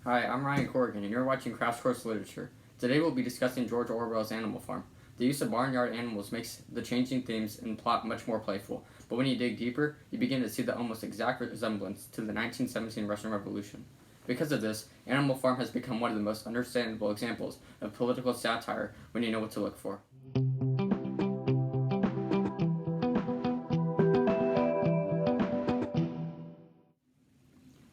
Hi, I'm Ryan Corrigan, and you're watching Crash Course Literature. Today we'll be discussing George Orwell's Animal Farm. The use of barnyard animals makes the changing themes and plot much more playful, but when you dig deeper, you begin to see the almost exact resemblance to the 1917 Russian Revolution. Because of this, Animal Farm has become one of the most understandable examples of political satire when you know what to look for.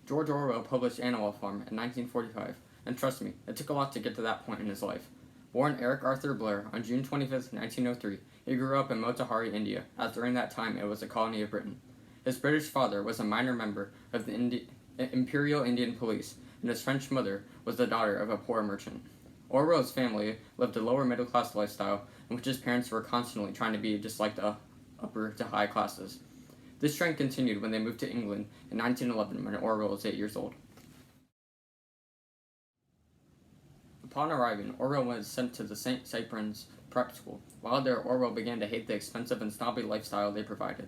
George Orwell published Animal Farm in 1945, and trust me, it took a lot to get to that point in his life. Born Eric Arthur Blair on June 25, 1903, he grew up in Motihari, India, as during that time it was a colony of Britain. His British father was a minor member of the Imperial Indian Police, and his French mother was the daughter of a poor merchant. Orwell's family lived a lower middle class lifestyle in which his parents were constantly trying to be just like the upper to high classes. This trend continued when they moved to England in 1911 when Orwell was 8 years old. Upon arriving, Orwell was sent to the St. Cyprian's prep school. While there, Orwell began to hate the expensive and snobby lifestyle they provided.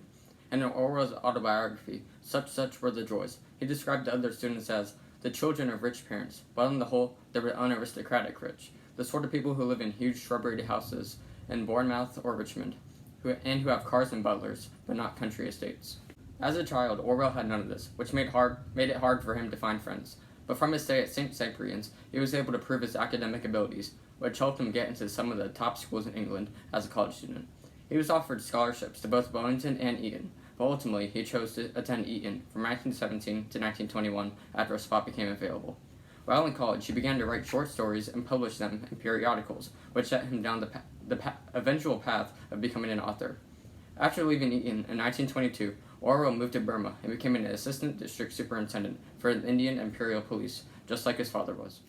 And in Orwell's autobiography, Such Were the Joys, he described the other students as the children of rich parents, but on the whole, they were unaristocratic rich, the sort of people who live in huge shrubbery houses in Bournemouth or Richmond, who have cars and butlers, but not country estates. As a child, Orwell had none of this, which made it hard for him to find friends. But from his stay at St. Cyprian's, he was able to prove his academic abilities, which helped him get into some of the top schools in England as a college student. He was offered scholarships to both Wellington and Eton, but ultimately he chose to attend Eton from 1917 to 1921 after a spot became available. While in college, he began to write short stories and publish them in periodicals, which set him down the eventual path of becoming an author. After leaving Eton in 1922, Orwell moved to Burma and became an assistant district superintendent for the Indian Imperial Police, just like his father was.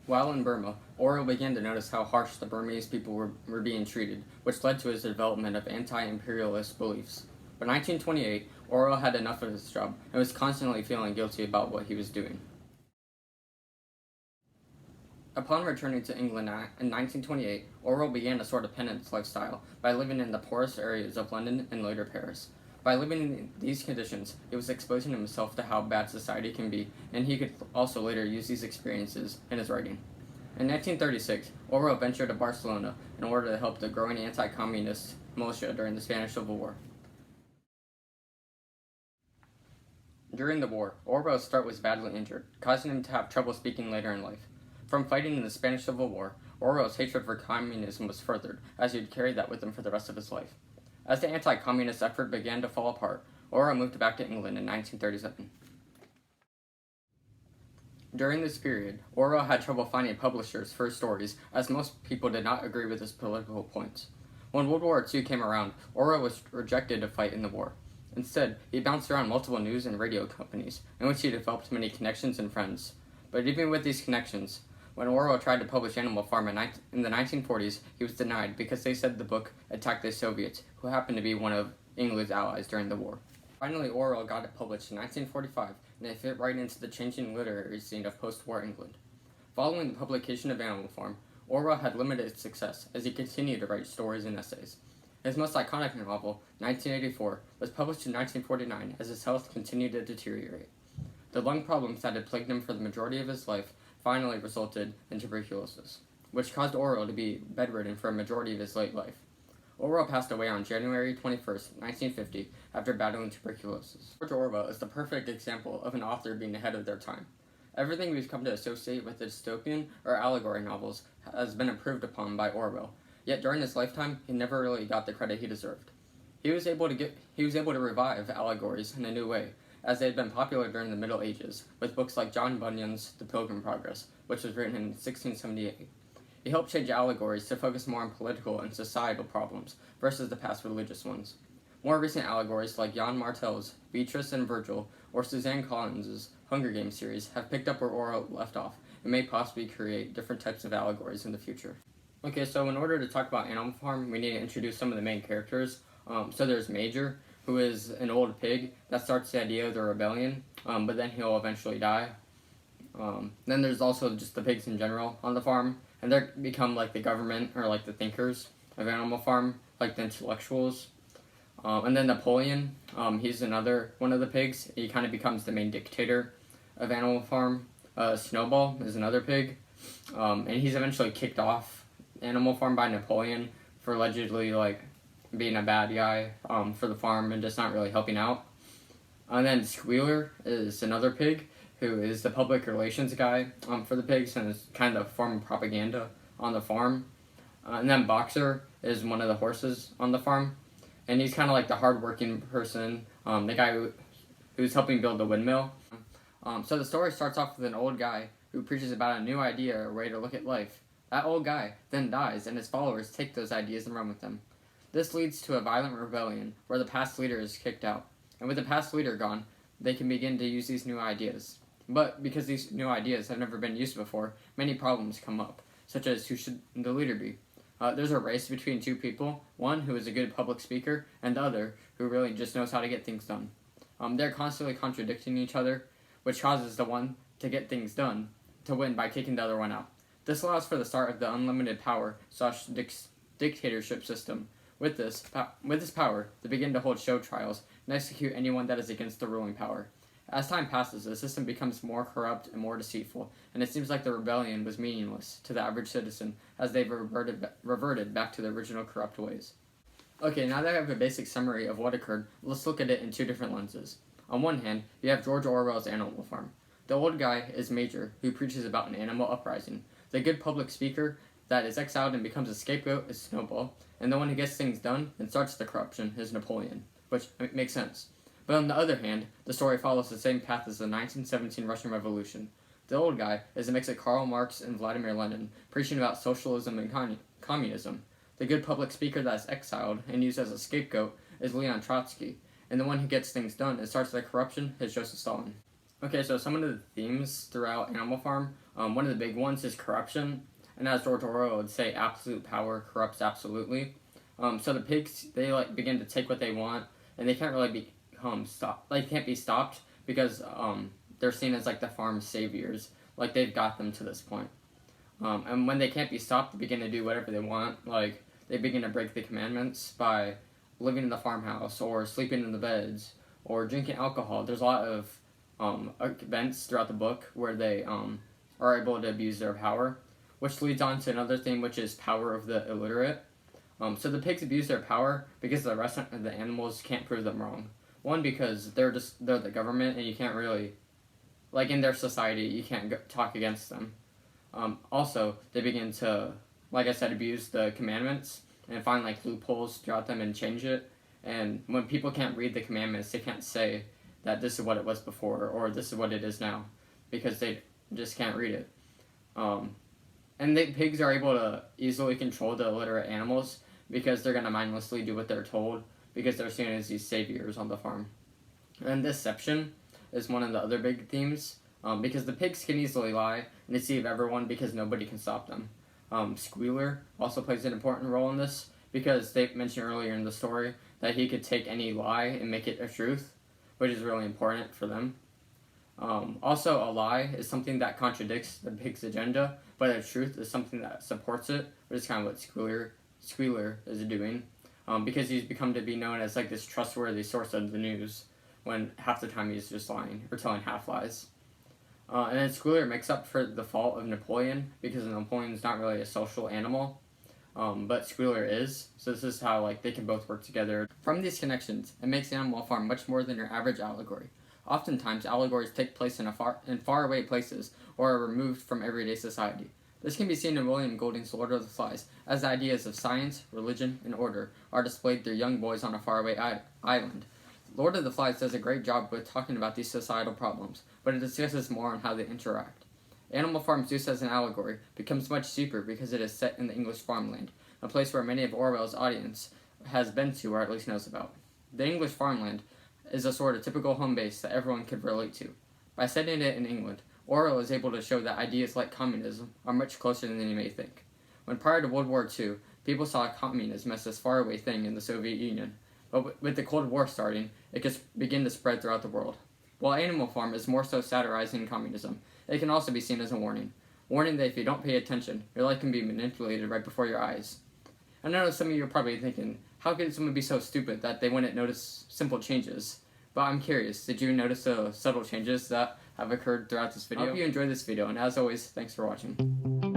While in Burma, Orwell began to notice how harsh the Burmese people were being treated, which led to his development of anti-imperialist beliefs. By 1928, Orwell had enough of his job and was constantly feeling guilty about what he was doing. Upon returning to England in 1928, Orwell began a sort of penance lifestyle by living in the poorest areas of London and later Paris. By living in these conditions, he was exposing himself to how bad society can be, and he could also later use these experiences in his writing. In 1936, Orwell ventured to Barcelona in order to help the growing anti-communist militia during the Spanish Civil War. During the war, Orwell's throat was badly injured, causing him to have trouble speaking later in life. From fighting in the Spanish Civil War, Orwell's hatred for communism was furthered, as he would carry that with him for the rest of his life. As the anti-communist effort began to fall apart, Orwell moved back to England in 1937. During this period, Orwell had trouble finding publishers for his stories, as most people did not agree with his political points. When World War II came around, Orwell was rejected to fight in the war. Instead, he bounced around multiple news and radio companies, in which he developed many connections and friends. But even with these connections, when Orwell tried to publish Animal Farm in the 1940s, he was denied because they said the book attacked the Soviets, who happened to be one of England's allies during the war. Finally, Orwell got it published in 1945, and it fit right into the changing literary scene of post-war England. Following the publication of Animal Farm, Orwell had limited success as he continued to write stories and essays. His most iconic novel, 1984, was published in 1949 as his health continued to deteriorate. The lung problems that had plagued him for the majority of his life finally resulted in tuberculosis, which caused Orwell to be bedridden for a majority of his late life. Orwell passed away on January 21, 1950, after battling tuberculosis. George Orwell is the perfect example of an author being ahead of their time. Everything we've come to associate with dystopian or allegory novels has been improved upon by Orwell, yet during his lifetime, he never really got the credit he deserved. He was able to revive allegories in a new way, as they had been popular during the Middle Ages, with books like John Bunyan's The Pilgrim's Progress, which was written in 1678. He helped change allegories to focus more on political and societal problems versus the past religious ones. More recent allegories like Jan Martel's Beatrice and Virgil or Suzanne Collins's Hunger Games series have picked up where Orwell left off and may possibly create different types of allegories in the future. Okay, so in order to talk about Animal Farm, we need to introduce some of the main characters. So there's Major, who is an old pig that starts the idea of the rebellion, but then he'll eventually die. Then there's also just the pigs in general on the farm, and they become like the government or like the thinkers of Animal Farm, like the intellectuals. And then Napoleon, he's another one of the pigs. He kind of becomes the main dictator of Animal Farm. Snowball is another pig, and he's eventually kicked off Animal Farm by Napoleon for allegedly like being a bad guy for the farm and just not really helping out. And then Squealer is another pig who is the public relations guy for the pigs and is kind of form of propaganda on the farm. And then Boxer is one of the horses on the farm, and he's kind of like the hardworking person, the guy who's helping build the windmill. So the story starts off with an old guy who preaches about a new idea or way to look at life. That old guy then dies, and his followers take those ideas and run with them. This leads to a violent rebellion where the past leader is kicked out. And with the past leader gone, they can begin to use these new ideas. But because these new ideas have never been used before, many problems come up, such as who should the leader be? There's a race between two people, one who is a good public speaker, and the other who really just knows how to get things done. They're constantly contradicting each other, which causes the one to get things done to win by kicking the other one out. This allows for the start of the unlimited power / dictatorship system. With this power, they begin to hold show trials and execute anyone that is against the ruling power. As time passes, the system becomes more corrupt and more deceitful, and it seems like the rebellion was meaningless to the average citizen as they've reverted back to the original corrupt ways. Okay, now that I have a basic summary of what occurred, let's look at it in two different lenses. On one hand, you have George Orwell's Animal Farm. The old guy is Major, who preaches about an animal uprising. The good public speaker that is exiled and becomes a scapegoat is Snowball, and the one who gets things done and starts the corruption is Napoleon, which makes sense. But on the other hand, the story follows the same path as the 1917 Russian Revolution. The old guy is a mix of Karl Marx and Vladimir Lenin, preaching about socialism and communism. The good public speaker that is exiled and used as a scapegoat is Leon Trotsky, and the one who gets things done and starts the corruption is Joseph Stalin. Okay, so some of the themes throughout Animal Farm, one of the big ones is corruption, and as George Orwell would say, absolute power corrupts absolutely. So the pigs, they begin to take what they want, and they can't really can't be stopped because they're seen as the farm's saviors. They've got them to this point. And when they can't be stopped, they begin to do whatever they want. They begin to break the commandments by living in the farmhouse or sleeping in the beds or drinking alcohol. There's a lot of events throughout the book where they are able to abuse their power, which leads on to another theme, which is power of the illiterate. So the pigs abuse their power because the rest of the animals can't prove them wrong. One, because they're the government and you can't really, in their society, you can't talk against them. Also, they begin to, like I said, abuse the commandments and find loopholes throughout them and change it. And when people can't read the commandments, they can't say that this is what it was before or this is what it is now because they just can't read it. And the pigs are able to easily control the illiterate animals because they're going to mindlessly do what they're told because they're seen as these saviors on the farm. And deception is one of the other big themes because the pigs can easily lie and deceive everyone because nobody can stop them. Squealer also plays an important role in this because they mentioned earlier in the story that he could take any lie and make it a truth, which is really important for them. Also, a lie is something that contradicts the pig's agenda, but a truth is something that supports it, which is kind of what Squealer is doing, because he's become to be known as this trustworthy source of the news, when half the time he's just lying or telling half lies. And then Squealer makes up for the fault of Napoleon, because Napoleon's not really a social animal, but Squealer is, so this is how they can both work together. From these connections, it makes Animal Farm much more than your average allegory. Oftentimes, allegories take place in faraway places or are removed from everyday society. This can be seen in William Golding's Lord of the Flies, as the ideas of science, religion, and order are displayed through young boys on a faraway island. Lord of the Flies does a great job with talking about these societal problems, but it discusses more on how they interact. Animal Farm's use as an allegory becomes much cheaper because it is set in the English farmland, a place where many of Orwell's audience has been to or at least knows about. The English farmland is a sort of typical home base that everyone could relate to. By setting it in England, Orwell is able to show that ideas like communism are much closer than you may think. When prior to World War II, people saw communism as this faraway thing in the Soviet Union, but with the Cold War starting, it could begin to spread throughout the world. While Animal Farm is more so satirizing communism, it can also be seen as a warning that if you don't pay attention, your life can be manipulated right before your eyes. I know some of you are probably thinking, How can someone be so stupid that they wouldn't notice simple changes? But I'm curious, did you notice the subtle changes that have occurred throughout this video? I hope you enjoyed this video, and as always, thanks for watching.